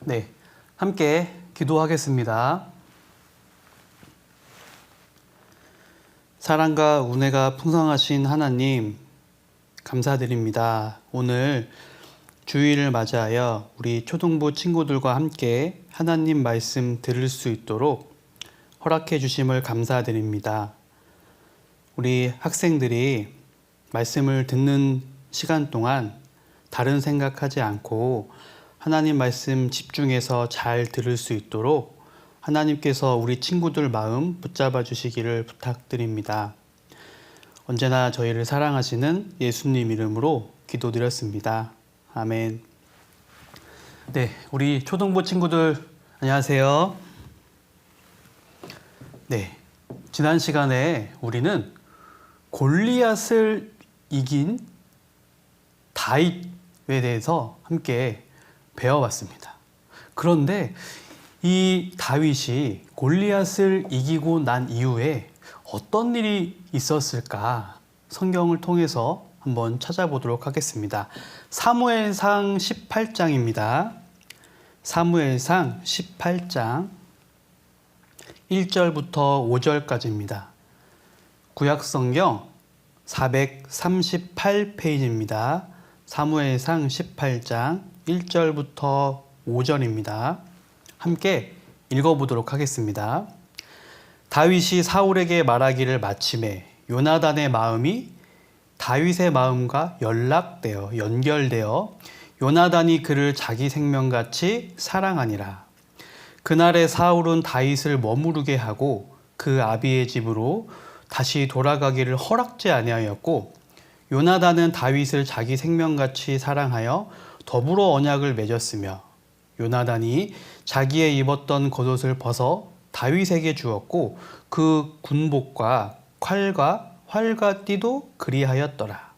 네, 함께 기도하겠습니다. 사랑과 은혜가 풍성하신 하나님, 감사드립니다. 오늘 주일을 맞이하여 우리 초등부 친구들과 함께 하나님 말씀 들을 수 있도록 허락해 주심을 감사드립니다. 우리 학생들이 말씀을 듣는 시간 동안 다른 생각하지 않고 하나님 말씀 집중해서 잘 들을 수 있도록 하나님께서 우리 친구들 마음 붙잡아 주시기를 부탁드립니다. 언제나 저희를 사랑하시는 예수님 이름으로 기도드렸습니다. 아멘. 네, 우리 초등부 친구들 안녕하세요. 네, 지난 시간에 우리는 골리앗을 이긴 다윗에 대해서 함께 배워봤습니다. 그런데 이 다윗이 골리앗을 이기고 난 이후에 어떤 일이 있었을까? 성경을 통해서 한번 찾아보도록 하겠습니다. 사무엘상 18장입니다. 사무엘상 18장 1절부터 5절까지입니다. 구약성경 438페이지입니다. 사무엘상 18장 1절부터 5절입니다. 함께 읽어보도록 하겠습니다. 다윗이 사울에게 말하기를 마침에 요나단의 마음이 다윗의 마음과 연결되어 요나단이 그를 자기 생명같이 사랑하니라. 그날에 사울은 다윗을 머무르게 하고 그 아비의 집으로 다시 돌아가기를 허락지 아니하였고 요나단은 다윗을 자기 생명같이 사랑하여 더불어 언약을 맺었으며 요나단이 자기의 입었던 겉옷을 벗어 다윗에게 주었고 그 군복과 칼과 활과 띠도 그리하였더라.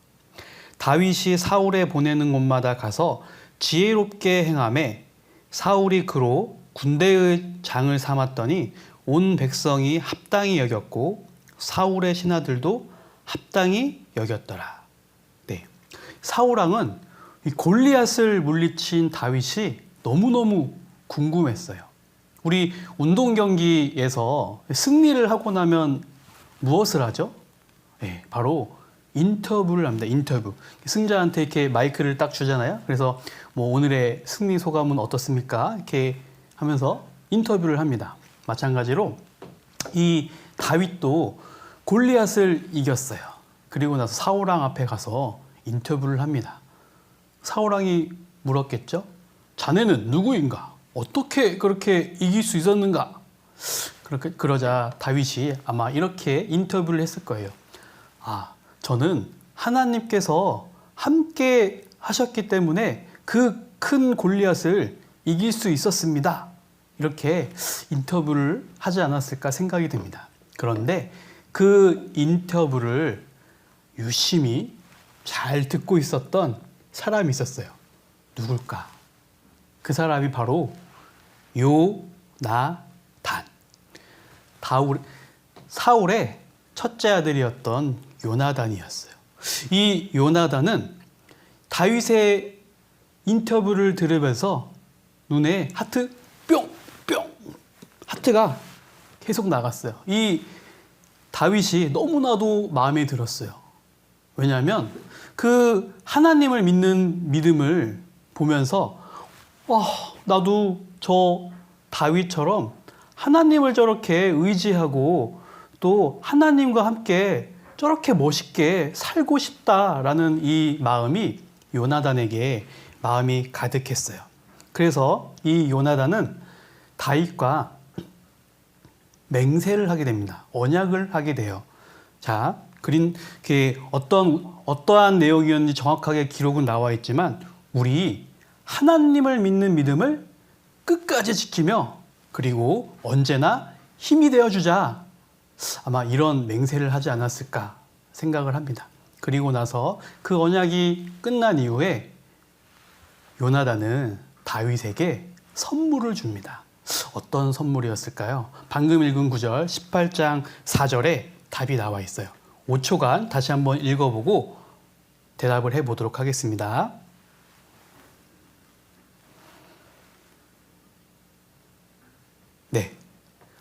다윗이 사울에 보내는 곳마다 가서 지혜롭게 행하매 사울이 그로 군대의 장을 삼았더니 온 백성이 합당히 여겼고 사울의 신하들도 합당히 여겼더라. 네, 사울왕은 이 골리앗을 물리친 다윗이 너무너무 궁금했어요. 우리 운동 경기에서 승리를 하고 나면 무엇을 하죠? 네, 바로 인터뷰를 합니다. 인터뷰. 승자한테 이렇게 마이크를 딱 주잖아요. 그래서 뭐 오늘의 승리 소감은 어떻습니까? 이렇게 하면서 인터뷰를 합니다. 마찬가지로 이 다윗도 골리앗을 이겼어요. 그리고 나서 사울왕 앞에 가서 인터뷰를 합니다. 사울왕이 물었겠죠? 자네는 누구인가? 어떻게 그렇게 이길 수 있었는가? 그러자 다윗이 아마 이렇게 인터뷰를 했을 거예요. 저는 하나님께서 함께 하셨기 때문에 그 큰 골리앗을 이길 수 있었습니다. 이렇게 인터뷰를 하지 않았을까 생각이 듭니다. 그런데 그 인터뷰를 유심히 잘 듣고 있었던 사람이 있었어요. 누굴까? 그 사람이 바로 요나단. 사울의 첫째 아들이었던 요나단이었어요. 이 요나단은 다윗의 인터뷰를 들으면서 눈에 하트 뿅! 하트가 계속 나갔어요. 이 다윗이 너무나도 마음에 들었어요. 왜냐하면 그 하나님을 믿는 믿음을 보면서 나도 저 다윗처럼 하나님을 저렇게 의지하고 또 하나님과 함께 저렇게 멋있게 살고 싶다라는 이 마음이 요나단에게 마음이 가득했어요. 그래서 이 요나단은 다윗과 맹세를 하게 됩니다. 언약을 하게 돼요. 자, 어떠한 내용이었는지 정확하게 기록은 나와 있지만 우리 하나님을 믿는 믿음을 끝까지 지키며 그리고 언제나 힘이 되어주자. 아마 이런 맹세를 하지 않았을까 생각을 합니다. 그리고 나서 그 언약이 끝난 이후에 요나단은 다윗에게 선물을 줍니다. 어떤 선물이었을까요? 방금 읽은 구절 18장 4절에 답이 나와 있어요. 5초간 다시 한번 읽어보고 대답을 해보도록 하겠습니다.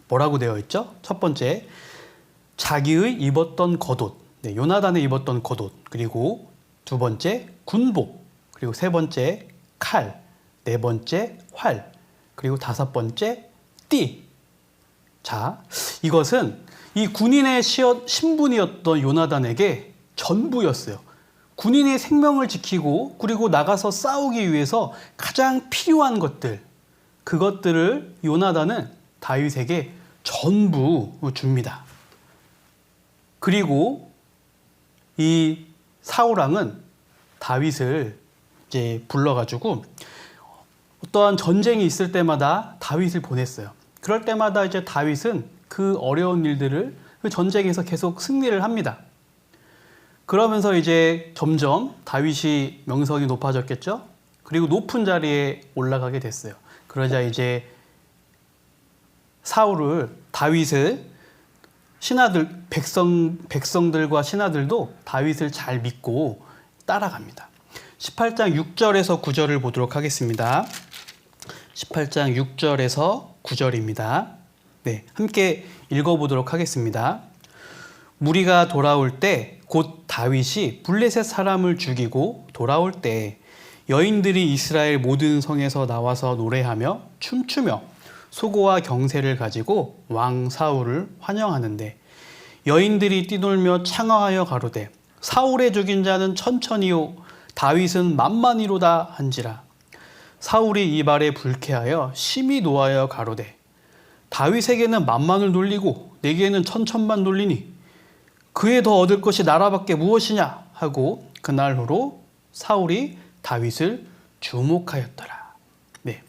뭐라고 되어 있죠? 첫 번째, 자기의 입었던 겉옷, 네, 요나단이 입었던 겉옷, 그리고 두 번째, 군복, 그리고 세 번째, 칼, 네 번째, 활, 그리고 다섯 번째, 띠. 자, 이것은 이 군인의 신분이었던 요나단에게 전부였어요. 군인의 생명을 지키고 그리고 나가서 싸우기 위해서 가장 필요한 것들, 그것들을 요나단은 다윗에게 전부 줍니다. 그리고 이 사울왕은 다윗을 이제 불러가지고 어떠한 전쟁이 있을 때마다 다윗을 보냈어요. 그럴 때마다 이제 다윗은 그 어려운 일들을 그 전쟁에서 계속 승리를 합니다. 그러면서 이제 점점 다윗이 명성이 높아졌겠죠. 그리고 높은 자리에 올라가게 됐어요. 그러자 이제 다윗을 신하들, 백성들과 신하들도 다윗을 잘 믿고 따라갑니다. 18장 6절에서 9절을 보도록 하겠습니다. 18장 6절에서 9절입니다. 네, 함께 읽어보도록 하겠습니다. 무리가 돌아올 때 곧 다윗이 블레셋 사람을 죽이고 돌아올 때 여인들이 이스라엘 모든 성에서 나와서 노래하며 춤추며 소고와 경새를 가지고 왕 사울을 환영하는데 여인들이 뛰놀며 창화하여 가로되 사울의 죽인 자는 천천히요 다윗은 만만히로다 한지라. 사울이 이발에 불쾌하여 심히 노하여 가로되 다윗에게는 만만을 돌리고 내게는 천천만 돌리니 그에 더 얻을 것이 나라밖에 무엇이냐 하고 그날후로 사울이 다윗을 주목하였더라. 네,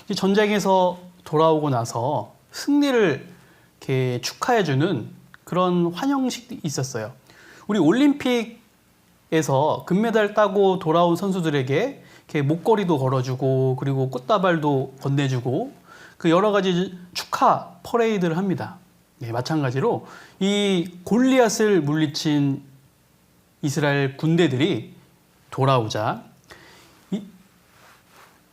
이 전쟁에서 돌아오고 나서 승리를 이렇게 축하해주는 그런 환영식이 있었어요. 우리 올림픽에서 금메달 따고 돌아온 선수들에게 이렇게 목걸이도 걸어주고 그리고 꽃다발도 건네주고 그 여러 가지 축하 퍼레이드를 합니다. 네, 마찬가지로 이 골리앗을 물리친 이스라엘 군대들이 돌아오자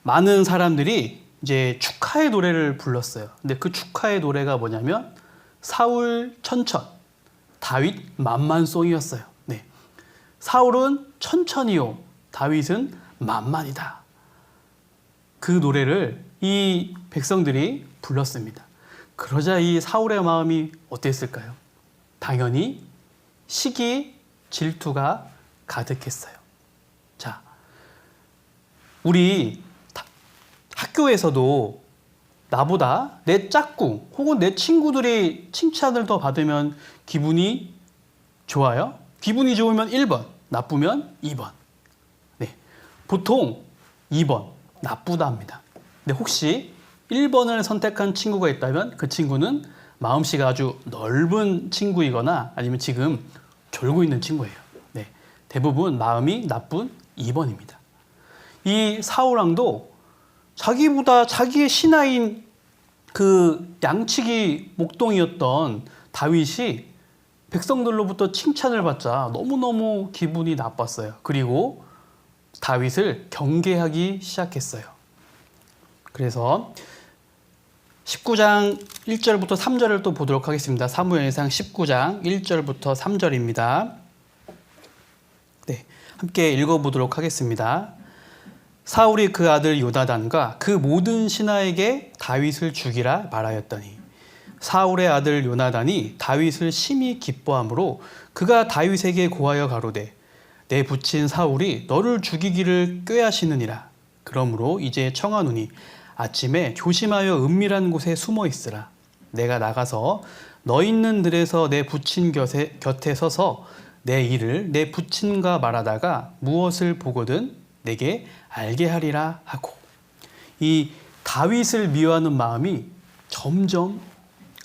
많은 사람들이 이제 축하의 노래를 불렀어요. 근데 그 축하의 노래가 뭐냐면 사울 천천, 다윗 만만송이었어요. 네, 사울은 천천히요, 다윗은 만만이다. 그 노래를 이 백성들이 불렀습니다. 그러자 이 사울의 마음이 어땠을까요? 당연히 시기, 질투가 가득했어요. 자, 우리 학교에서도 나보다 내 짝꿍 혹은 내 친구들이 칭찬을 더 받으면 기분이 좋아요? 기분이 좋으면 1번, 나쁘면 2번. 네, 보통 2번, 나쁘다 합니다. 근데 혹시 1번을 선택한 친구가 있다면 그 친구는 마음씨가 아주 넓은 친구이거나 아니면 지금 졸고 있는 친구예요. 네, 대부분 마음이 나쁜 2번입니다. 이 사울왕도 자기보다 자기의 신하인 그 양치기 목동이었던 다윗이 백성들로부터 칭찬을 받자 너무너무 기분이 나빴어요. 그리고 다윗을 경계하기 시작했어요. 그래서 19장 1절부터 3절을 또 보도록 하겠습니다. 사무엘상 19장 1절부터 3절입니다. 네, 함께 읽어보도록 하겠습니다. 사울이 그 아들 요나단과 그 모든 신하에게 다윗을 죽이라 말하였더니 사울의 아들 요나단이 다윗을 심히 기뻐하므로 그가 다윗에게 고하여 가로되 내 부친 사울이 너를 죽이기를 꾀하시느니라. 그러므로 이제 청하노니 아침에 조심하여 은밀한 곳에 숨어 있으라. 내가 나가서 너 있는 들에서 내 부친 곁에 서서 내 일을 내 부친과 말하다가 무엇을 보거든 내게 알게 하리라 하고. 이 다윗을 미워하는 마음이 점점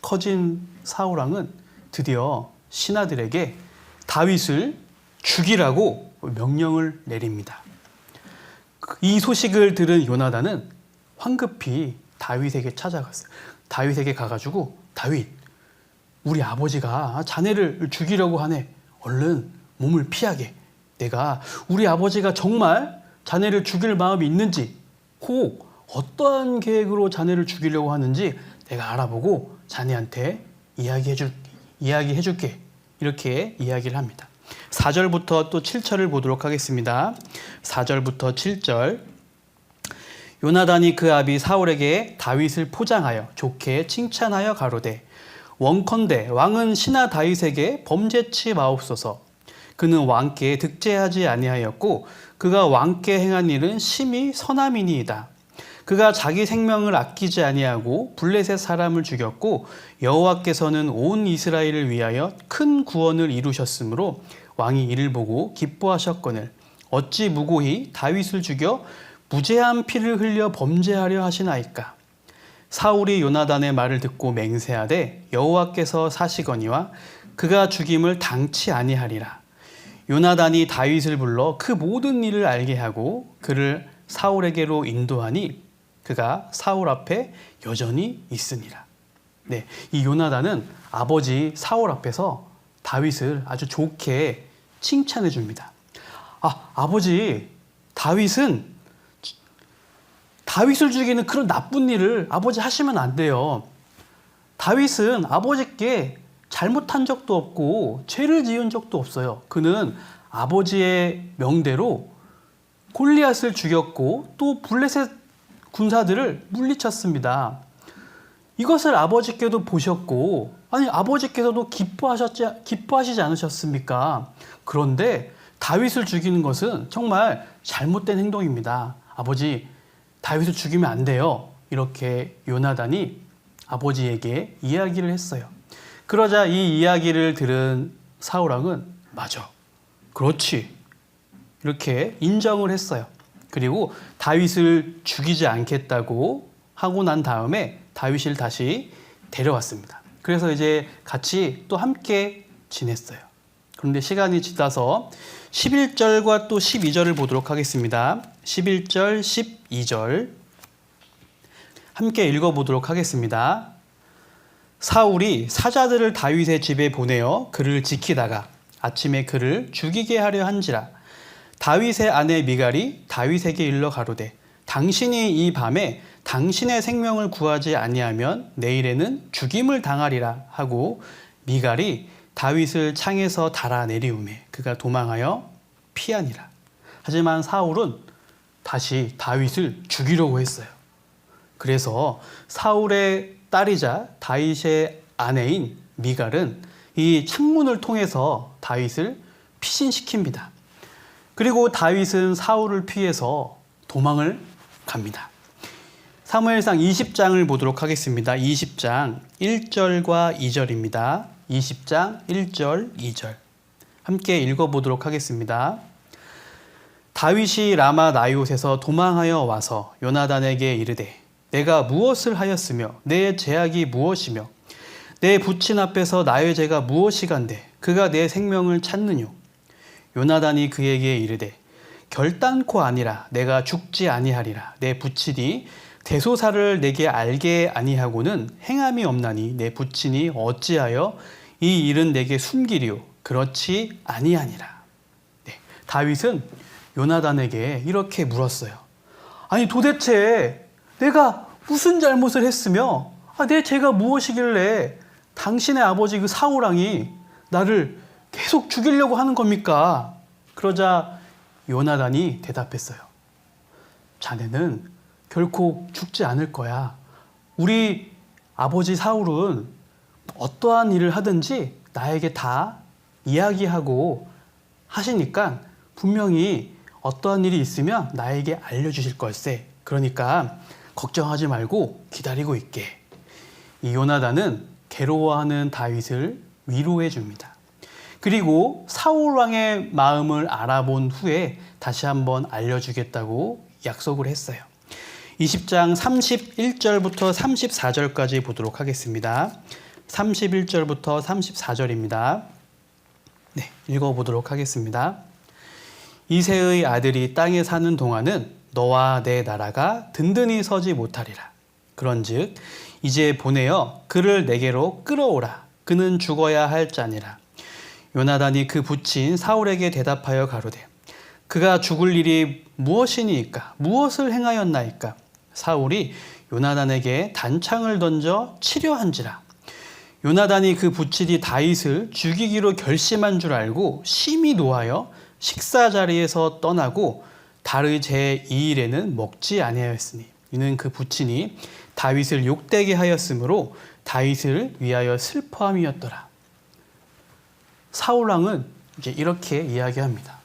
커진 사울왕은 드디어 신하들에게 다윗을 죽이라고 명령을 내립니다. 이 소식을 들은 요나단은 황급히 다윗에게 찾아갔어요. 다윗에게 가가지고 다윗, 우리 아버지가 자네를 죽이려고 하네. 얼른 몸을 피하게. 내가 우리 아버지가 정말 자네를 죽일 마음이 있는지 혹 어떠한 계획으로 자네를 죽이려고 하는지 내가 알아보고 자네한테 이야기해 줄게. 이렇게 이야기를 합니다. 4절부터 또 7절을 보도록 하겠습니다. 4절부터 7절. 요나단이 그 아비 사울에게 다윗을 포장하여 좋게 칭찬하여 가로되 원컨대 왕은 신하 다윗에게 범죄치 마옵소서. 그는 왕께 득죄하지 아니하였고 그가 왕께 행한 일은 심히 선함이니이다. 그가 자기 생명을 아끼지 아니하고 블레셋 사람을 죽였고 여호와께서는 온 이스라엘을 위하여 큰 구원을 이루셨으므로 왕이 이를 보고 기뻐하셨거늘 어찌 무고히 다윗을 죽여 무죄한 피를 흘려 범죄하려 하시나이까. 사울이 요나단의 말을 듣고 맹세하되 여호와께서 사시거니와 그가 죽임을 당치 아니하리라. 요나단이 다윗을 불러 그 모든 일을 알게 하고 그를 사울에게로 인도하니 그가 사울 앞에 여전히 있으니라. 네, 이 요나단은 아버지 사울 앞에서 다윗을 아주 좋게 칭찬해 줍니다. 아버지, 다윗을 죽이는 그런 나쁜 일을 아버지 하시면 안 돼요. 다윗은 아버지께 잘못한 적도 없고 죄를 지은 적도 없어요. 그는 아버지의 명대로 골리앗을 죽였고 또 블레셋 군사들을 물리쳤습니다. 이것을 아버지께도 보셨고, 아니 아버지께서도 기뻐하시지 않으셨습니까? 그런데 다윗을 죽이는 것은 정말 잘못된 행동입니다. 아버지, 다윗을 죽이면 안 돼요. 이렇게 요나단이 아버지에게 이야기를 했어요. 그러자 이 이야기를 들은 사울왕은 맞아, 그렇지, 이렇게 인정을 했어요. 그리고 다윗을 죽이지 않겠다고 하고 난 다음에 다윗을 다시 데려왔습니다. 그래서 이제 같이 또 함께 지냈어요. 그런데 시간이 지나서 11절과 또 12절을 보도록 하겠습니다. 11절, 12절 함께 읽어보도록 하겠습니다. 사울이 사자들을 다윗의 집에 보내어 그를 지키다가 아침에 그를 죽이게 하려 한지라. 다윗의 아내 미갈이 다윗에게 일러 가로되 당신이 이 밤에 당신의 생명을 구하지 아니하면 내일에는 죽임을 당하리라 하고 미갈이 다윗을 창에서 달아 내리우매 그가 도망하여 피하니라. 하지만 사울은 다시 다윗을 죽이려고 했어요. 그래서 사울의 딸이자 다윗의 아내인 미갈은 이 창문을 통해서 다윗을 피신시킵니다. 그리고 다윗은 사울을 피해서 도망을 갑니다. 사무엘상 20장을 보도록 하겠습니다. 20장 1절과 2절입니다. 20장 1절 2절 함께 읽어보도록 하겠습니다. 다윗이 라마 나이옷에서 도망하여 와서 요나단에게 이르되 내가 무엇을 하였으며 내 죄악이 무엇이며 내 부친 앞에서 나의 죄가 무엇이간데 그가 내 생명을 찾느뇨. 요나단이 그에게 이르되 결단코 아니라 내가 죽지 아니하리라. 내 부친이 대소사를 내게 알게 아니하고는 행함이 없나니 내 부친이 어찌하여 이 일은 내게 숨기리요. 그렇지 아니하니라. 네, 다윗은 요나단에게 이렇게 물었어요. 아니 도대체 내가 무슨 잘못을 했으며 내 죄가 무엇이길래 당신의 아버지 그 사울왕이 나를 계속 죽이려고 하는 겁니까? 그러자 요나단이 대답했어요. 자네는 결코 죽지 않을 거야. 우리 아버지 사울은 어떠한 일을 하든지 나에게 다 이야기하고 하시니까 분명히 어떠한 일이 있으면 나에게 알려주실 걸세. 그러니까 걱정하지 말고 기다리고 있게. 이 요나단은 괴로워하는 다윗을 위로해 줍니다. 그리고 사울 왕의 마음을 알아본 후에 다시 한번 알려주겠다고 약속을 했어요. 20장 31절부터 34절까지 보도록 하겠습니다. 31절부터 34절입니다. 네, 읽어보도록 하겠습니다. 이새의 아들이 땅에 사는 동안은 너와 내 나라가 든든히 서지 못하리라. 그런즉 이제 보내어 그를 내게로 끌어오라. 그는 죽어야 할 자니라. 요나단이 그 부친 사울에게 대답하여 가로되 그가 죽을 일이 무엇이니까 무엇을 행하였나이까. 사울이 요나단에게 단창을 던져 치려한지라. 요나단이 그 부친이 다윗을 죽이기로 결심한 줄 알고 심히 노하여 식사 자리에서 떠나고 달의 제2일에는 먹지 아니하였으니 이는 그 부친이 다윗을 욕되게 하였으므로 다윗을 위하여 슬퍼함이었더라. 사울 왕은 이제 이렇게 이야기합니다.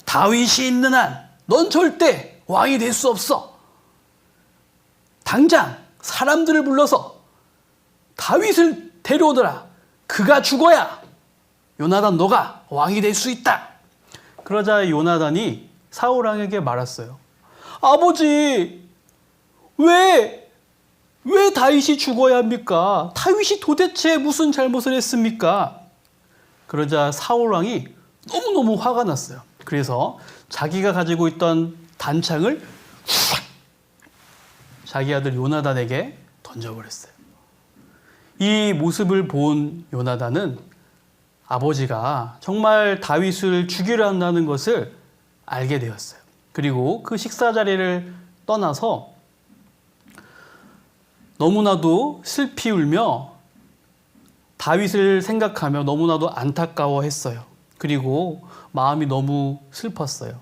다윗이 있는 한 넌 절대 왕이 될 수 없어. 당장 사람들을 불러서 다윗을 데려오더라. 그가 죽어야 요나단 너가 왕이 될 수 있다. 그러자 요나단이 사울 왕에게 말했어요. 아버지, 왜 다윗이 죽어야 합니까? 다윗이 도대체 무슨 잘못을 했습니까? 그러자 사울 왕이 너무너무 화가 났어요. 그래서 자기가 가지고 있던 단창을 자기 아들 요나단에게 던져버렸어요. 이 모습을 본 요나단은 아버지가 정말 다윗을 죽이려 한다는 것을 알게 되었어요. 그리고 그 식사 자리를 떠나서 너무나도 슬피 울며 다윗을 생각하며 너무나도 안타까워했어요. 그리고 마음이 너무 슬펐어요.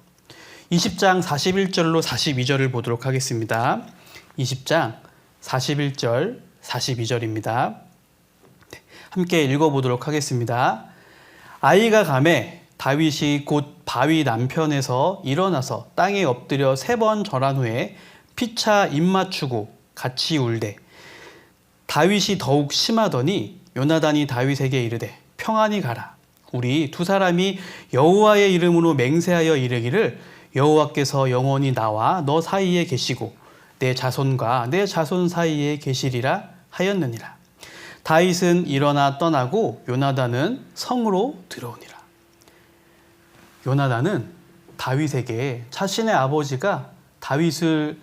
20장 41절로 42절을 보도록 하겠습니다. 20장 41절 42절입니다. 함께 읽어보도록 하겠습니다. 아이가 가매 다윗이 곧 바위 남편에서 일어나서 땅에 엎드려 3번 절한 후에 피차 입 맞추고 같이 울되 다윗이 더욱 심하더니 요나단이 다윗에게 이르되 평안히 가라. 우리 두 사람이 여호와의 이름으로 맹세하여 이르기를 여호와께서 영원히 나와 너 사이에 계시고 내 자손과 내 자손 사이에 계시리라 하였느니라. 다윗은 일어나 떠나고 요나단은 성으로 들어오니라. 요나단은 다윗에게 자신의 아버지가 다윗을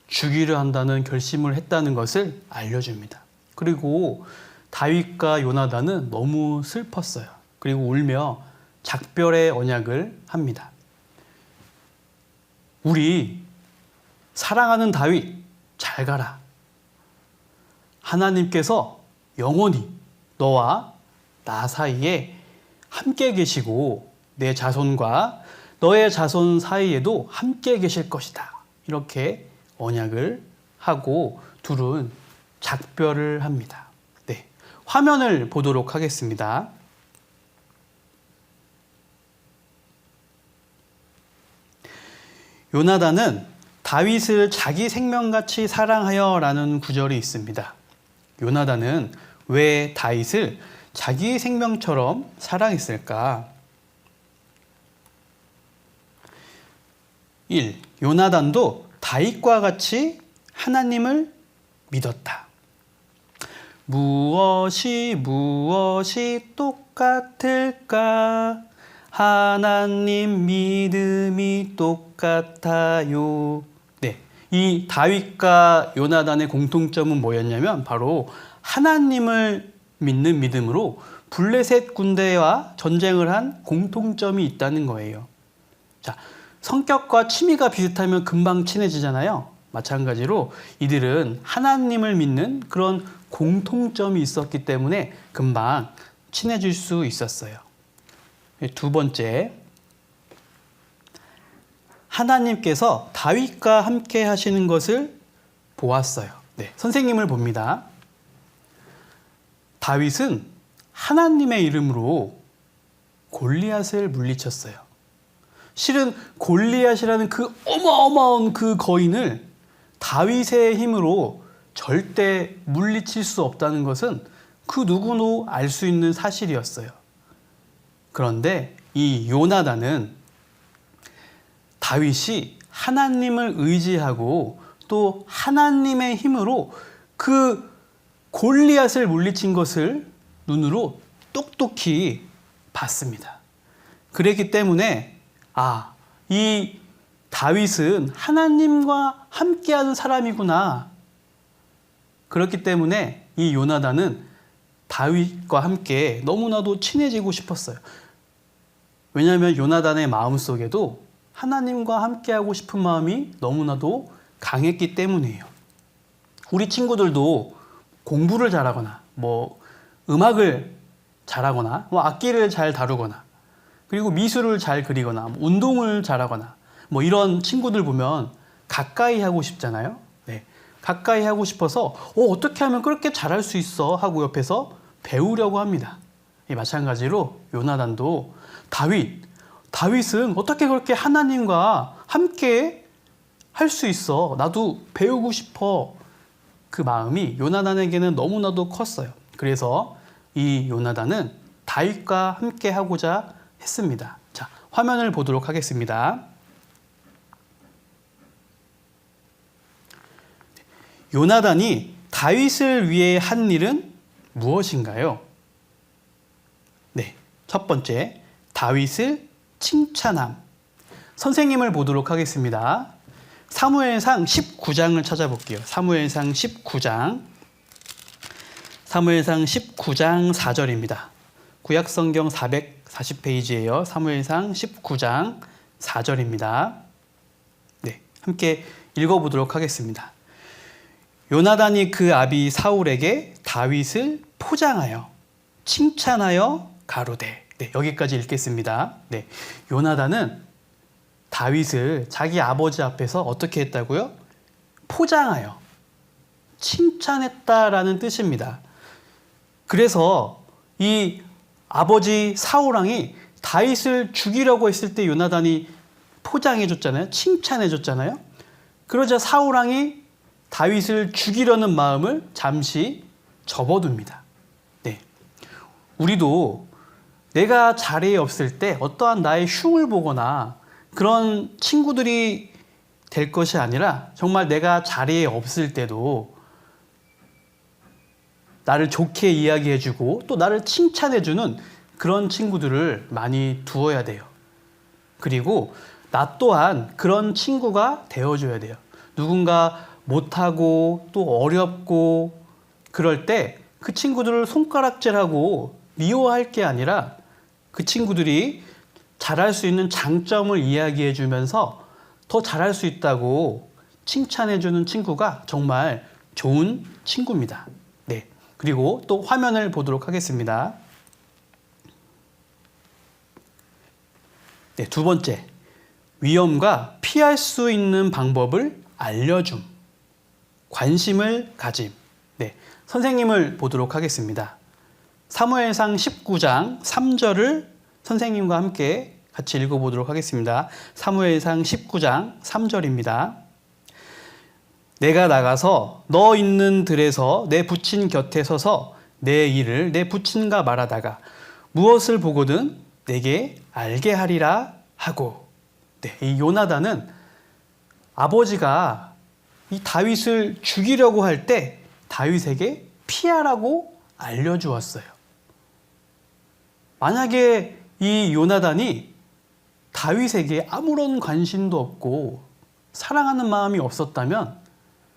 죽이려 한다는 결심을 했다는 것을 알려줍니다. 그리고 다윗과 요나단은 너무 슬펐어요. 그리고 울며 작별의 언약을 합니다. 우리 사랑하는 다윗 잘 가라. 하나님께서 영원히 너와 나 사이에 함께 계시고 내 자손과 너의 자손 사이에도 함께 계실 것이다. 이렇게 언약을 하고 둘은 작별을 합니다. 네, 화면을 보도록 하겠습니다. 요나단은 다윗을 자기 생명같이 사랑하여 라는 구절이 있습니다. 요나단은 왜 다윗을 자기 생명처럼 사랑했을까? 1. 요나단도 다윗과 같이 하나님을 믿었다. 무엇이 똑같을까? 하나님 믿음이 똑같아요. 네, 이 다윗과 요나단의 공통점은 뭐였냐면 바로 하나님을 믿는 믿음으로 블레셋 군대와 전쟁을 한 공통점이 있다는 거예요. 자, 성격과 취미가 비슷하면 금방 친해지잖아요. 마찬가지로 이들은 하나님을 믿는 그런 공통점이 있었기 때문에 금방 친해질 수 있었어요. 두 번째, 하나님께서 다윗과 함께 하시는 것을 보았어요. 네, 선생님을 봅니다. 다윗은 하나님의 이름으로 골리앗을 물리쳤어요. 실은 골리앗이라는 그 어마어마한 그 거인을 다윗의 힘으로 절대 물리칠 수 없다는 것은 그 누구도 알 수 있는 사실이었어요. 그런데 이 요나단은 다윗이 하나님을 의지하고 또 하나님의 힘으로 그 골리앗을 물리친 것을 눈으로 똑똑히 봤습니다. 그랬기 때문에 이 다윗은 하나님과 함께하는 사람이구나. 그렇기 때문에 이 요나단은 다윗과 함께 너무나도 친해지고 싶었어요. 왜냐하면 요나단의 마음속에도 하나님과 함께하고 싶은 마음이 너무나도 강했기 때문이에요. 우리 친구들도 공부를 잘하거나 뭐 음악을 잘하거나 뭐 악기를 잘 다루거나 그리고 미술을 잘 그리거나 뭐 운동을 잘하거나 뭐 이런 친구들 보면 가까이 하고 싶잖아요. 네. 가까이 하고 싶어서 어떻게 하면 그렇게 잘할 수 있어 하고 옆에서 배우려고 합니다. 마찬가지로 요나단도 다윗은 어떻게 그렇게 하나님과 함께 할 수 있어? 나도 배우고 싶어. 그 마음이 요나단에게는 너무나도 컸어요. 그래서 이 요나단은 다윗과 함께 하고자 했습니다. 자, 화면을 보도록 하겠습니다. 요나단이 다윗을 위해 한 일은 무엇인가요? 네, 첫 번째, 다윗을 칭찬함. 선생님을 보도록 하겠습니다. 사무엘상 19장을 찾아볼게요. 사무엘상 19장 4절입니다. 구약성경 440페이지예요. 사무엘상 19장 4절입니다. 네, 함께 읽어보도록 하겠습니다. 요나단이 그 아비 사울에게 다윗을 포장하여 칭찬하여 가로되. 네, 여기까지 읽겠습니다. 네, 요나단은 다윗을 자기 아버지 앞에서 어떻게 했다고요? 포장하여 칭찬했다라는 뜻입니다. 그래서 이 아버지 사울왕이 다윗을 죽이려고 했을 때 요나단이 포장해 줬잖아요. 칭찬해 줬잖아요. 그러자 사울왕이 다윗을 죽이려는 마음을 잠시 접어둡니다. 네. 우리도 내가 자리에 없을 때 어떠한 나의 흉을 보거나 그런 친구들이 될 것이 아니라 정말 내가 자리에 없을 때도 나를 좋게 이야기해주고 또 나를 칭찬해주는 그런 친구들을 많이 두어야 돼요. 그리고 나 또한 그런 친구가 되어줘야 돼요. 누군가 못하고 또 어렵고 그럴 때 그 친구들을 손가락질하고 미워할 게 아니라 그 친구들이 잘할 수 있는 장점을 이야기해 주면서 더 잘할 수 있다고 칭찬해 주는 친구가 정말 좋은 친구입니다. 네. 그리고 또 화면을 보도록 하겠습니다. 네, 두 번째. 위험과 피할 수 있는 방법을 알려줌. 관심을 가짐. 네. 선생님을 보도록 하겠습니다. 사무엘상 19장 3절을 선생님과 함께 같이 읽어보도록 하겠습니다. 사무엘상 19장 3절입니다. 내가 나가서 너 있는 들에서 내 부친 곁에 서서 내 일을 내 부친과 말하다가 무엇을 보거든 내게 알게 하리라 하고. 네, 이 요나단은 아버지가 이 다윗을 죽이려고 할 때 다윗에게 피하라고 알려주었어요. 만약에 이 요나단이 다윗에게 아무런 관심도 없고 사랑하는 마음이 없었다면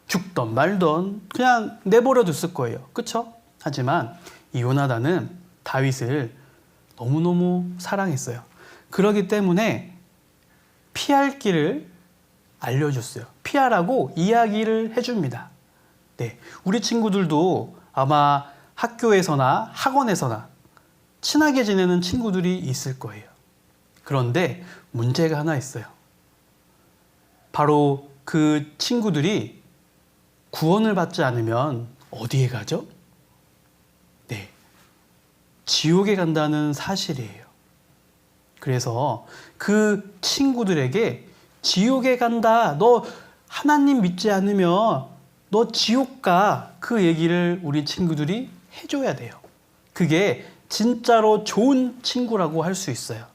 죽던 말던 그냥 내버려 뒀을 거예요. 그렇죠? 하지만 이 요나단은 다윗을 너무너무 사랑했어요. 그렇기 때문에 피할 길을 알려줬어요. 피하라고 이야기를 해줍니다. 네, 우리 친구들도 아마 학교에서나 학원에서나 친하게 지내는 친구들이 있을 거예요. 그런데 문제가 하나 있어요. 바로 그 친구들이 구원을 받지 않으면 어디에 가죠? 네, 지옥에 간다는 사실이에요. 그래서 그 친구들에게 지옥에 간다, 너 하나님 믿지 않으면 너 지옥 가, 그 얘기를 우리 친구들이 해줘야 돼요. 그게 진짜로 좋은 친구라고 할 수 있어요.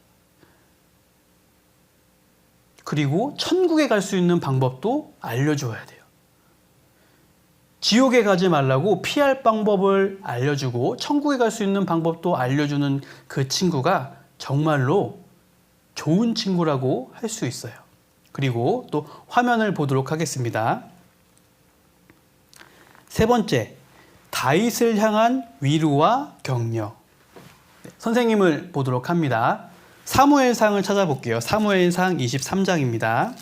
그리고 천국에 갈 수 있는 방법도 알려줘야 돼요. 지옥에 가지 말라고 피할 방법을 알려주고 천국에 갈 수 있는 방법도 알려주는 그 친구가 정말로 좋은 친구라고 할 수 있어요. 그리고 또 화면을 보도록 하겠습니다. 세 번째, 다윗을 향한 위로와 격려. 선생님을 보도록 합니다. 사무엘상을 찾아볼게요. 사무엘상 23장입니다.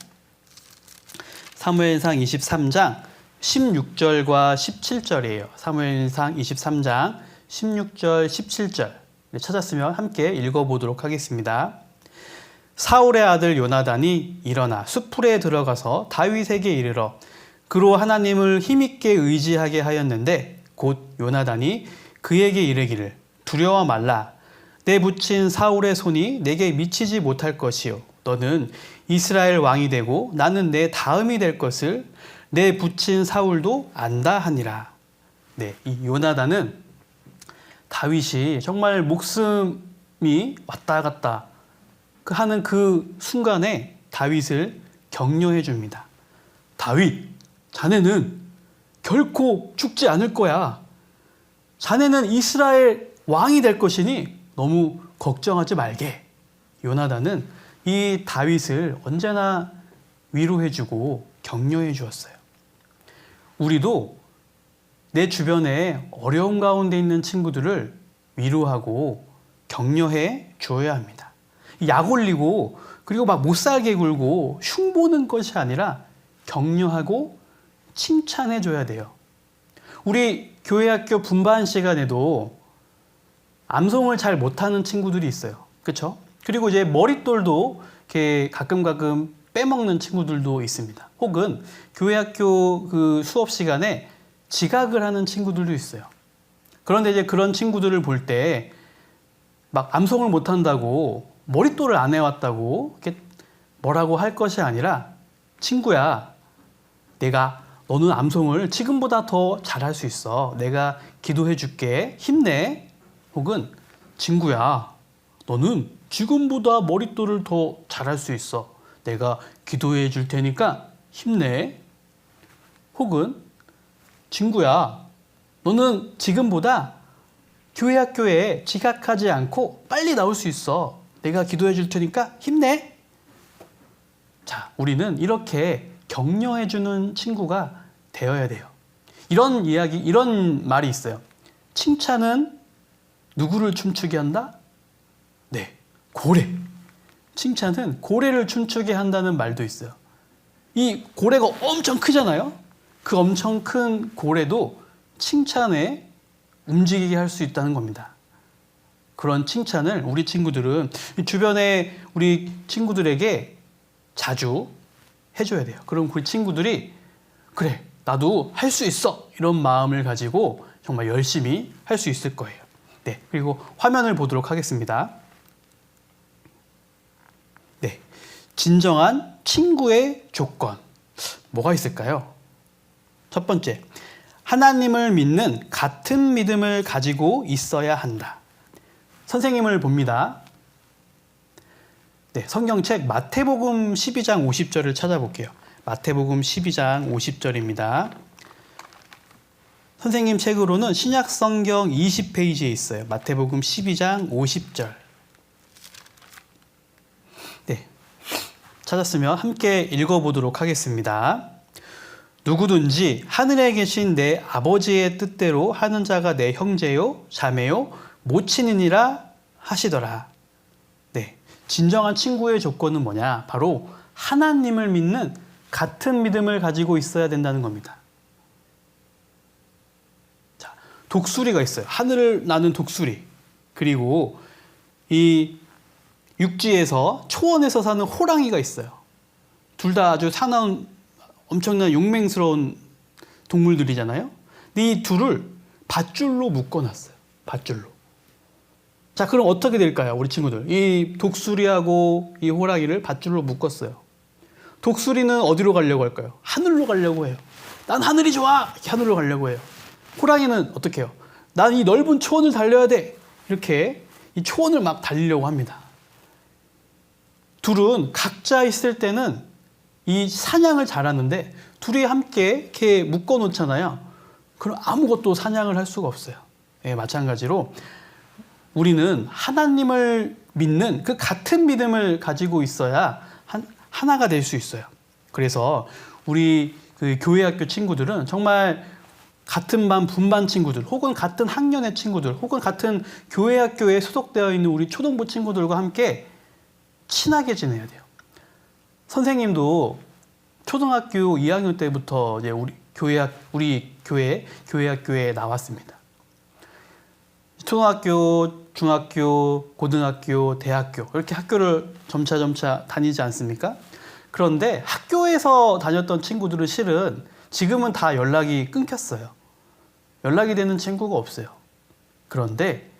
사무엘상 23장 16절과 17절이에요. 사무엘상 23장 16절, 17절 찾았으면 함께 읽어보도록 하겠습니다. 사울의 아들 요나단이 일어나 수풀에 들어가서 다윗에게 이르러 그로 하나님을 힘있게 의지하게 하였는데 곧 요나단이 그에게 이르기를 두려워 말라. 내 붙인 사울의 손이 내게 미치지 못할 것이요 너는 이스라엘 왕이 되고 나는 내 다음이 될 것을 내 붙인 사울도 안다 하니라. 네, 이 요나단은 다윗이 정말 목숨이 왔다 갔다 하는 그 순간에 다윗을 격려해 줍니다. 다윗, 자네는 결코 죽지 않을 거야. 자네는 이스라엘 왕이 될 것이니 너무 걱정하지 말게. 요나단은 이 다윗을 언제나 위로해 주고 격려해 주었어요. 우리도 내 주변에 어려움 가운데 있는 친구들을 위로하고 격려해 주어야 합니다. 약 올리고 그리고 막 못 살게 굴고 흉보는 것이 아니라 격려하고 칭찬해 줘야 돼요. 우리 교회 학교 분반 시간에도 암송을 잘 못하는 친구들이 있어요. 그렇죠? 그리고 이제 머릿돌도 이렇게 가끔 빼먹는 친구들도 있습니다. 혹은 교회 학교 그 수업 시간에 지각을 하는 친구들도 있어요. 그런데 이제 그런 친구들을 볼 때 막 암송을 못한다고 머릿돌을 안 해왔다고 이렇게 뭐라고 할 것이 아니라 친구야, 너는 암송을 지금보다 더 잘할 수 있어. 내가 기도해 줄게. 힘내. 혹은 친구야, 너는 지금보다 머릿돌을 더 잘할 수 있어. 내가 기도해 줄 테니까 힘내. 혹은 친구야, 너는 지금보다 교회 학교에 지각하지 않고 빨리 나올 수 있어. 내가 기도해 줄 테니까 힘내. 자, 우리는 이렇게 격려해 주는 친구가 되어야 돼요. 이런 말이 있어요. 칭찬은 누구를 춤추게 한다? 네, 고래. 칭찬은 고래를 춤추게 한다는 말도 있어요. 이 고래가 엄청 크잖아요. 그 엄청 큰 고래도 칭찬에 움직이게 할 수 있다는 겁니다. 그런 칭찬을 우리 친구들은 주변에 우리 친구들에게 자주 해줘야 돼요. 그럼 그 친구들이 그래, 나도 할 수 있어. 이런 마음을 가지고 정말 열심히 할 수 있을 거예요. 네, 그리고 화면을 보도록 하겠습니다. 네, 진정한 친구의 조건. 뭐가 있을까요? 첫 번째, 하나님을 믿는 같은 믿음을 가지고 있어야 한다. 선생님을 봅니다. 네, 성경책 마태복음 12장 50절을 찾아볼게요. 마태복음 12장 50절입니다. 선생님 책으로는 신약성경 20페이지에 있어요. 마태복음 12장 50절. 네, 찾았으면 함께 읽어보도록 하겠습니다. 누구든지 하늘에 계신 내 아버지의 뜻대로 하는 자가 내 형제요 자매요 모친이니라 하시더라. 네, 진정한 친구의 조건은 뭐냐? 바로 하나님을 믿는 같은 믿음을 가지고 있어야 된다는 겁니다. 자, 독수리가 있어요. 하늘을 나는 독수리. 그리고 이 육지에서 초원에서 사는 호랑이가 있어요. 둘 다 아주 사나운 엄청난 용맹스러운 동물들이잖아요. 근데 이 둘을 밧줄로 묶어놨어요. 밧줄로. 자, 그럼 어떻게 될까요? 우리 친구들. 이 독수리하고 이 호랑이를 밧줄로 묶었어요. 독수리는 어디로 가려고 할까요? 하늘로 가려고 해요. 난 하늘이 좋아! 이렇게 하늘로 가려고 해요. 호랑이는 어떻게 해요? 난 이 넓은 초원을 달려야 돼! 이렇게 이 초원을 막 달리려고 합니다. 둘은 각자 있을 때는 이 사냥을 잘하는데 둘이 함께 이렇게 묶어 놓잖아요. 그럼 아무것도 사냥을 할 수가 없어요. 예, 마찬가지로 우리는 하나님을 믿는 그 같은 믿음을 가지고 있어야 하나가 될 수 있어요. 그래서 우리 그 교회 학교 친구들은 정말 같은 반 분반 친구들 혹은 같은 학년의 친구들 혹은 같은 교회 학교에 소속되어 있는 우리 초등부 친구들과 함께 친하게 지내야 돼요. 선생님도 초등학교 2학년 때부터 이제 우리 교회학교에 나왔습니다. 초등학교, 중학교, 고등학교, 대학교 이렇게 학교를 점차 다니지 않습니까? 그런데 학교에서 다녔던 친구들은 실은 지금은 다 연락이 끊겼어요. 연락이 되는 친구가 없어요. 그런데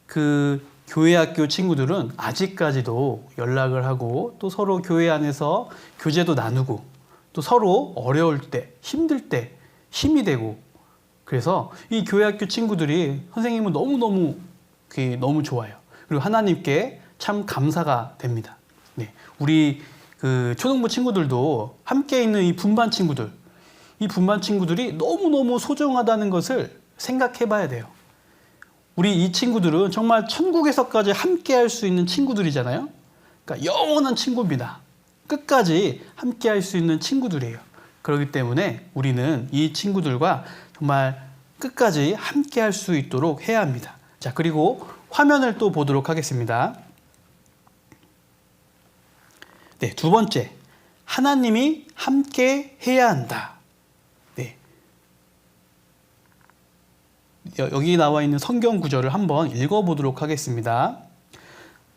그 교회학교 친구들은 아직까지도 연락을 하고 또 서로 교회 안에서 교제도 나누고 또 서로 어려울 때, 힘들 때 힘이 되고 그래서 이 교회학교 친구들이 선생님은 너무 좋아요. 그리고 하나님께 참 감사가 됩니다. 네, 우리 그 초등부 친구들도 함께 있는 이 분반 친구들이 너무너무 소중하다는 것을 생각해 봐야 돼요. 우리 이 친구들은 정말 천국에서까지 함께 할 수 있는 친구들이잖아요. 그러니까 영원한 친구입니다. 끝까지 함께 할 수 있는 친구들이에요. 그렇기 때문에 우리는 이 친구들과 정말 끝까지 함께 할 수 있도록 해야 합니다. 자, 그리고 화면을 또 보도록 하겠습니다. 네, 두 번째. 하나님이 함께 해야 한다. 네. 여기 나와 있는 성경 구절을 한번 읽어보도록 하겠습니다.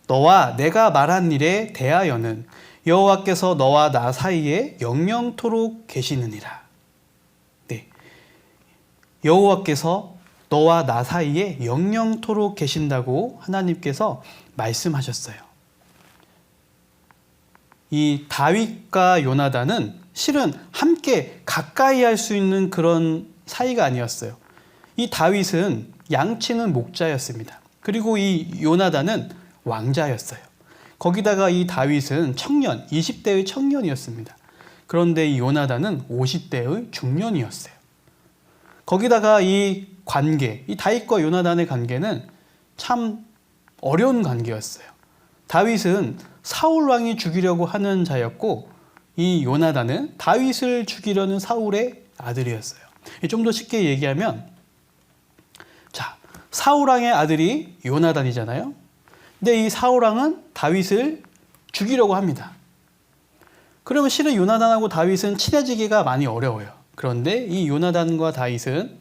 너와 내가 말한 일에 대하여는 여호와께서 너와 나 사이에 영영토록 계시느니라. 네. 여호와께서 너와 나 사이에 영영토록 계신다고 하나님께서 말씀하셨어요. 이 다윗과 요나단은 실은 함께 가까이 할 수 있는 그런 사이가 아니었어요. 이 다윗은 양치는 목자였습니다. 그리고 이 요나단은 왕자였어요. 거기다가 이 다윗은 20대의 청년이었습니다. 그런데 이 요나단은 50대의 중년이었어요. 거기다가 이 다윗과 요나단의 관계는 참 어려운 관계였어요. 다윗은 사울 왕이 죽이려고 하는 자였고 이 요나단은 다윗을 죽이려는 사울의 아들이었어요. 좀 더 쉽게 얘기하면 자, 사울 왕의 아들이 요나단이잖아요. 근데 이 사울 왕은 다윗을 죽이려고 합니다. 그러면 실은 요나단하고 다윗은 친해지기가 많이 어려워요. 그런데 이 요나단과 다윗은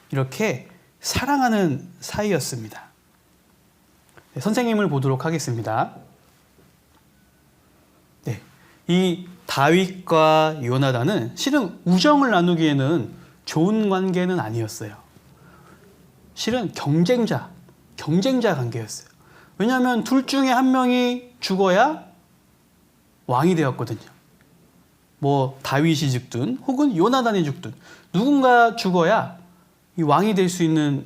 이렇게 사랑하는 사이였습니다. 네, 선생님을 보도록 하겠습니다. 네, 이 다윗과 요나단은 실은 우정을 나누기에는 좋은 관계는 아니었어요. 실은 경쟁자 관계였어요. 왜냐하면 둘 중에 한 명이 죽어야 왕이 되었거든요. 뭐 다윗이 죽든 혹은 요나단이 죽든 누군가 죽어야 이 왕이 될 수 있는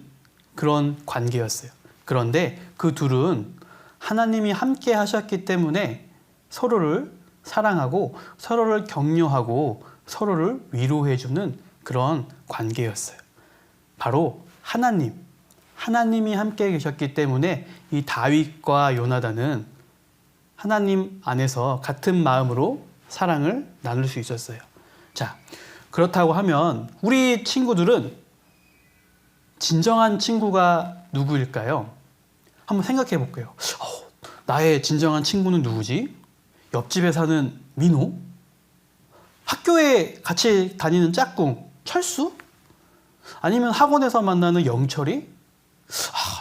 그런 관계였어요. 그런데 그 둘은 하나님이 함께 하셨기 때문에 서로를 사랑하고 서로를 격려하고 서로를 위로해주는 그런 관계였어요. 바로 하나님이 함께 계셨기 때문에 이 다윗과 요나단은 하나님 안에서 같은 마음으로 사랑을 나눌 수 있었어요. 자, 그렇다고 하면 우리 친구들은 진정한 친구가 누구일까요? 한번 생각해 볼게요. 나의 진정한 친구는 누구지? 옆집에 사는 민호? 학교에 같이 다니는 짝꿍 철수? 아니면 학원에서 만나는 영철이?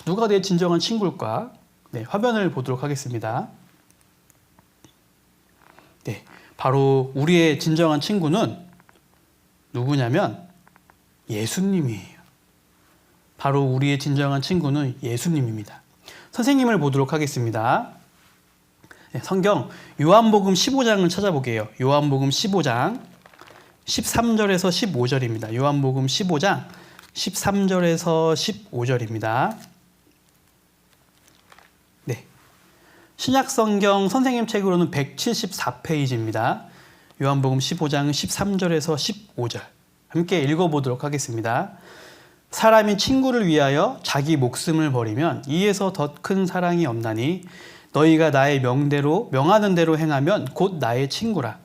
누가 내 진정한 친구일까? 네, 화면을 보도록 하겠습니다. 네, 바로 우리의 진정한 친구는 누구냐면 예수님이에요. 바로 우리의 진정한 친구는 예수님입니다. 선생님을 보도록 하겠습니다. 네, 성경 요한복음 15장을 찾아보게요. 요한복음 15장 13절에서 15절입니다. 요한복음 15장 13절에서 15절입니다. 네. 신약성경 선생님 책으로는 174페이지입니다. 요한복음 15장 13절에서 15절. 함께 읽어보도록 하겠습니다. 사람이 친구를 위하여 자기 목숨을 버리면 이에서 더 큰 사랑이 없나니 너희가 나의 명하는 대로 행하면 곧 나의 친구라.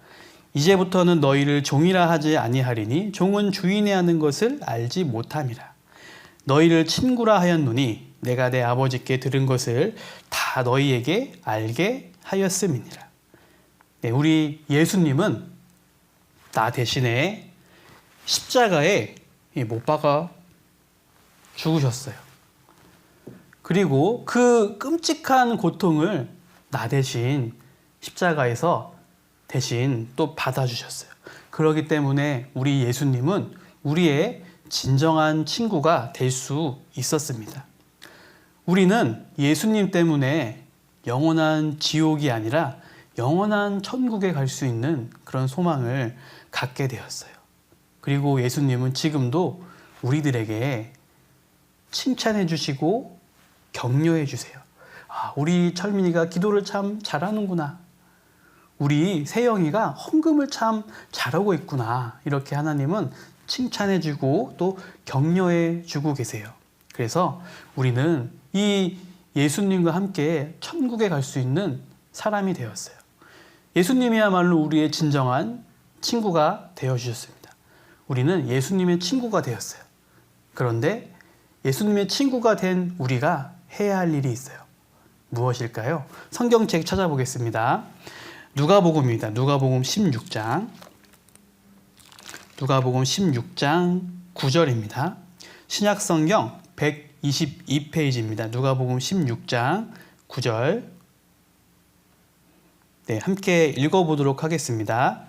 이제부터는 너희를 종이라 하지 아니하리니 종은 주인의 하는 것을 알지 못함이라. 너희를 친구라 하였노니 내가 내 아버지께 들은 것을 다 너희에게 알게 하였음이니라. 네, 우리 예수님은 나 대신에 십자가에 못 박아 죽으셨어요. 그리고 그 끔찍한 고통을 나 대신 십자가에서 대신 또 받아주셨어요. 그렇기 때문에 우리 예수님은 우리의 진정한 친구가 될 수 있었습니다. 우리는 예수님 때문에 영원한 지옥이 아니라 영원한 천국에 갈 수 있는 그런 소망을 갖게 되었어요. 그리고 예수님은 지금도 우리들에게 칭찬해 주시고 격려해 주세요. 아, 우리 철민이가 기도를 참 잘하는구나. 우리 세영이가 헌금을 참 잘하고 있구나. 이렇게 하나님은 칭찬해 주고 또 격려해 주고 계세요. 그래서 우리는 이 예수님과 함께 천국에 갈 수 있는 사람이 되었어요. 예수님이야말로 우리의 진정한 친구가 되어주셨습니다. 우리는 예수님의 친구가 되었어요. 그런데 예수님의 친구가 된 우리가 해야 할 일이 있어요. 무엇일까요? 성경책 찾아보겠습니다. 누가복음입니다. 누가복음 16장. 누가복음 16장 9절입니다. 신약성경 122페이지입니다. 누가복음 16장 9절. 네, 함께 읽어보도록 하겠습니다.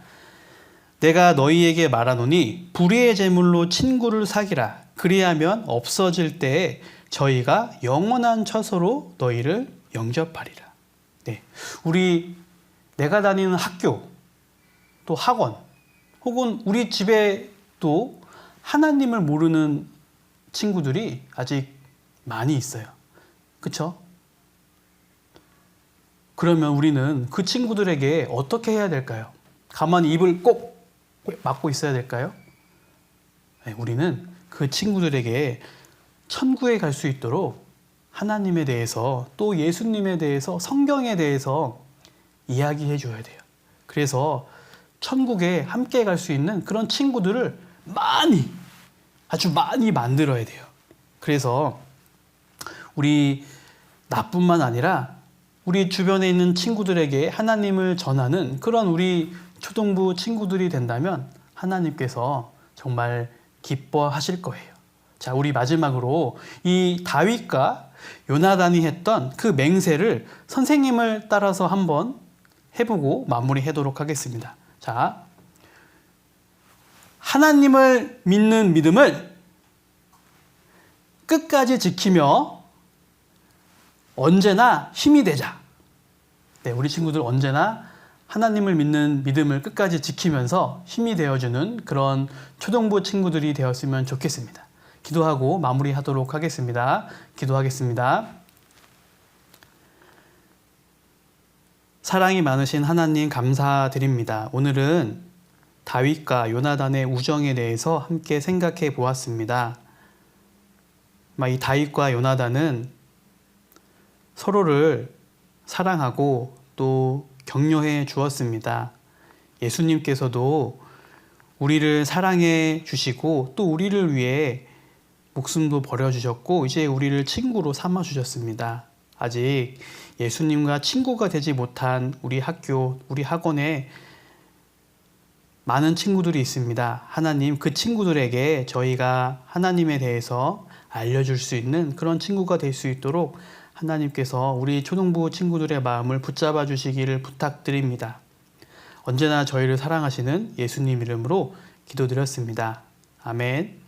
내가 너희에게 말하노니 불의의 제물로 친구를 사귀라. 그리하면 없어질 때에 저희가 영원한 처소로 너희를 영접하리라. 네, 내가 다니는 학교, 또 학원, 혹은 우리 집에도 하나님을 모르는 친구들이 아직 많이 있어요. 그렇죠? 그러면 우리는 그 친구들에게 어떻게 해야 될까요? 가만히 입을 꼭 막고 있어야 될까요? 네, 우리는 그 친구들에게 천국에 갈 수 있도록 하나님에 대해서 또 예수님에 대해서 성경에 대해서 이야기해 줘야 돼요. 그래서 천국에 함께 갈 수 있는 그런 친구들을 아주 많이 만들어야 돼요. 그래서 우리 나뿐만 아니라 우리 주변에 있는 친구들에게 하나님을 전하는 그런 우리 초등부 친구들이 된다면 하나님께서 정말 기뻐하실 거예요. 자, 우리 마지막으로 이 다윗과 요나단이 했던 그 맹세를 선생님을 따라서 한번 해보고 마무리하도록 하겠습니다. 자, 하나님을 믿는 믿음을 끝까지 지키며 언제나 힘이 되자. 네, 우리 친구들 언제나 하나님을 믿는 믿음을 끝까지 지키면서 힘이 되어주는 그런 초등부 친구들이 되었으면 좋겠습니다. 기도하고 마무리하도록 하겠습니다. 기도하겠습니다. 사랑이 많으신 하나님 감사드립니다. 오늘은 다윗과 요나단의 우정에 대해서 함께 생각해 보았습니다. 이 다윗과 요나단은 서로를 사랑하고 또 격려해 주었습니다. 예수님께서도 우리를 사랑해 주시고 또 우리를 위해 목숨도 버려주셨고 이제 우리를 친구로 삼아 주셨습니다. 아직 예수님과 친구가 되지 못한 우리 학교, 우리 학원에 많은 친구들이 있습니다. 하나님, 그 친구들에게 저희가 하나님에 대해서 알려줄 수 있는 그런 친구가 될 수 있도록 하나님께서 우리 초등부 친구들의 마음을 붙잡아 주시기를 부탁드립니다. 언제나 저희를 사랑하시는 예수님 이름으로 기도드렸습니다. 아멘.